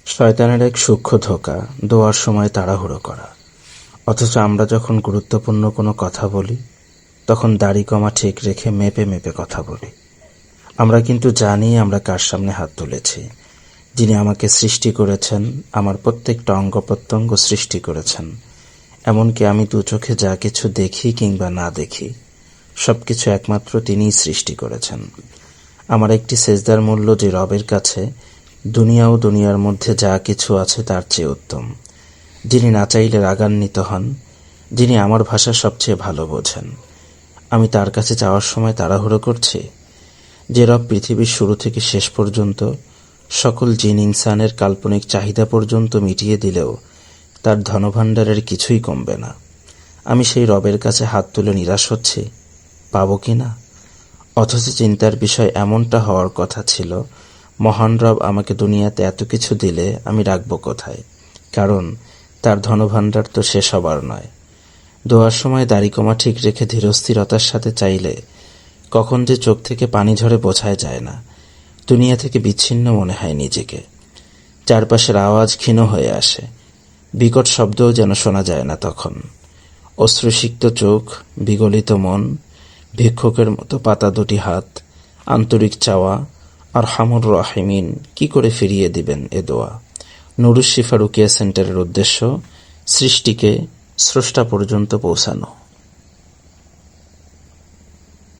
শয়তানের এক সূক্ষ্ম ধোঁকা, দোয়ার সময় তাড়াহুড়ো করা। অথচ আমরা যখন গুরুত্বপূর্ণ কোনো কথা বলি, তখন দাড়ি কমা ঠিক রেখে মেপে মেপে কথা বলি। আমরা কিন্তু জানি আমরা কার সামনে হাত তুলেছি। যিনি আমাকে সৃষ্টি করেছেন, আমার প্রত্যেকটা অঙ্গ প্রত্যঙ্গ সৃষ্টি করেছেন। এমনকি আমি দু চোখে যা কিছু দেখি কিংবা না দেখি, সবকিছু একমাত্র তিনিই সৃষ্টি করেছেন। আমার একটি সেজদার মূল্য যে রবের কাছে দুনিয়া ও দুনিয়ার মধ্যে যা কিছু আছে তার চেয়ে উত্তম। যিনি না চাইলে রাগান্বিত হন, যিনি আমার ভাষা সবচেয়ে ভালো বোঝেন। আমি তার কাছে যাওয়ার সময় তাড়াহুড়ো করছি। যে রব পৃথিবীর শুরু থেকে শেষ পর্যন্ত সকল জিন ইনসানের কাল্পনিক চাহিদা পর্যন্ত মিটিয়ে দিলেও তার ধনভাণ্ডারের কিছুই কমবে না। আমি সেই রবের কাছে হাত তুলে নিরাশ হচ্ছি, পাবো কি না। অথচ চিন্তার বিষয় এমনটা হওয়ার কথা ছিল, মহান রব আমাকে দুনিয়াতে এত কিছু দিলে আমি রাখব কোথায়? কারণ তার ধনভাণ্ডার তো শেষ হবার নয়। দোয়ার সময় দাড়ি কমা ঠিক রেখে ধীরস্থিরতার সাথে চাইলে কখন যে চোখ থেকে পানি ঝরে বোঝাই যায় না। দুনিয়া থেকে বিচ্ছিন্ন মনে হয় নিজেকে। চারপাশের আওয়াজ ক্ষীণ হয়ে আসে, বিকট শব্দও যেন শোনা যায় না তখন। অশ্রুসিক্ত চোখ, বিগলিত মন, ভিক্ষুকের মতো পাতা দুটি হাত, আন্তরিক চাওয়া, আর হামুর রাহিমিন কি করে ফিরিয়ে দিবেন এ দোয়া। নুরুশ শিফা রুকিয়া সেন্টারের উদ্দেশ্য সৃষ্টিকে স্রষ্টা পর্যন্ত পৌঁছানো।